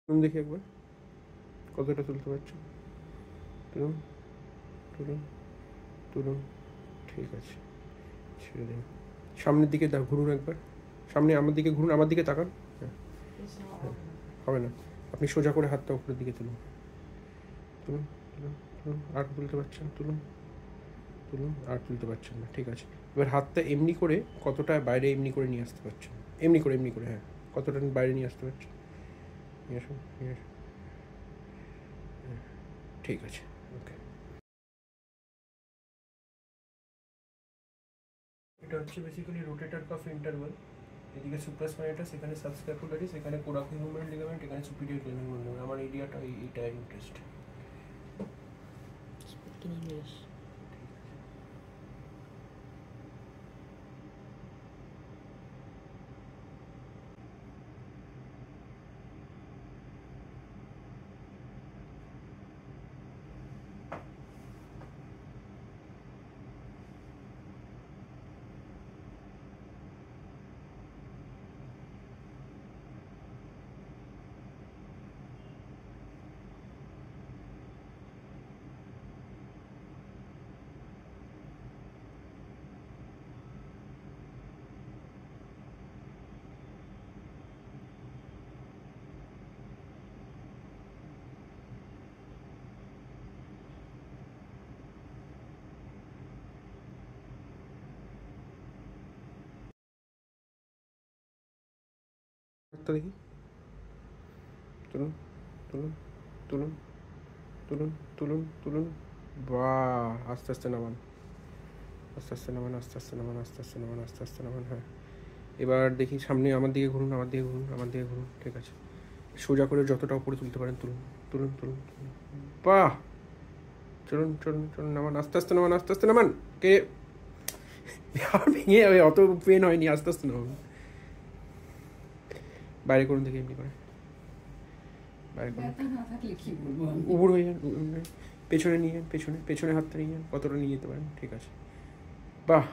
তুমি দেখি একবার কতটা তুলতে পারছো। তুলুন তুলুন তুলুন, ঠিক আছে, ছেড়ে দিন। সামনের দিকে ঘুরুন একবার, সামনে আমার দিকে ঘুরুন, আমার দিকে তাকান। হ্যাঁ হ্যাঁ, হবে না, আপনি সোজা করে হাতটা উপরের দিকে তুলুন, তুলুন তুলুন তুলুন, আর তুলতে পারছেন, তুলুন তুলুন, আর তুলতে পারছেন না, ঠিক আছে। এবার হাতটা এমনি করে কতটা বাইরে এমনি করে নিয়ে আসতে পারছেন, এমনি করে, হ্যাঁ, কতটা বাইরে নিয়ে আসতে পারছেন, নিয়ে আসুন নিয়ে আসুন, হ্যাঁ, ঠিক আছে, ওকে। এটা হচ্ছে বেসিক্যালি রোটেটর কাফ ইন্টারভাল। এদিকে সুপ্রাস্পাইনাটাস, এখানে সাবস্ক্যাপুলারিস, এখানে কোরাকিউমেন্ট লিগামেন্ট, এখানে সুপিরিয়র লিগামেন্ট। আমার এরিয়াটা এইটা ইন্টারেস্ট। Speak in English. হাতটা দেখি, তুলুন তুলুন তুলুন তুলুন তুলুন তুলুন, বাহ, আস্তে আস্তে নামান, আস্তে আস্তে নামান, আস্তে আস্তে নামান, আস্তে আস্তে নামান, আস্তে আস্তে নামান, হ্যাঁ। এবার দেখি সামনে আমার দিকে ঘুরুন, আমার দিকে ঘুরুন, আমার দিকে ঘুরুন, ঠিক আছে। সোজা করে যতটা উপরে তুলতে পারেন তুলুন, তুলুন তুলুন তুলুন, বাহ, চলুন চলুন চলুন, নামান, আস্তে আস্তে নামান, আস্তে আস্তে নামান, কে আর ভেঙে যাবে, অত পেন হয়নি, আস্তে আস্তে নামান। বাইরে করুন দেখি, এমনি করে বাইরে করুন, উবুর হয়ে যান, পেছনে নিয়ে যান, পেছনে পেছনে হাতটা নিয়ে যান, কতটা নিয়ে যেতে পারেন, ঠিক আছে, বাহ।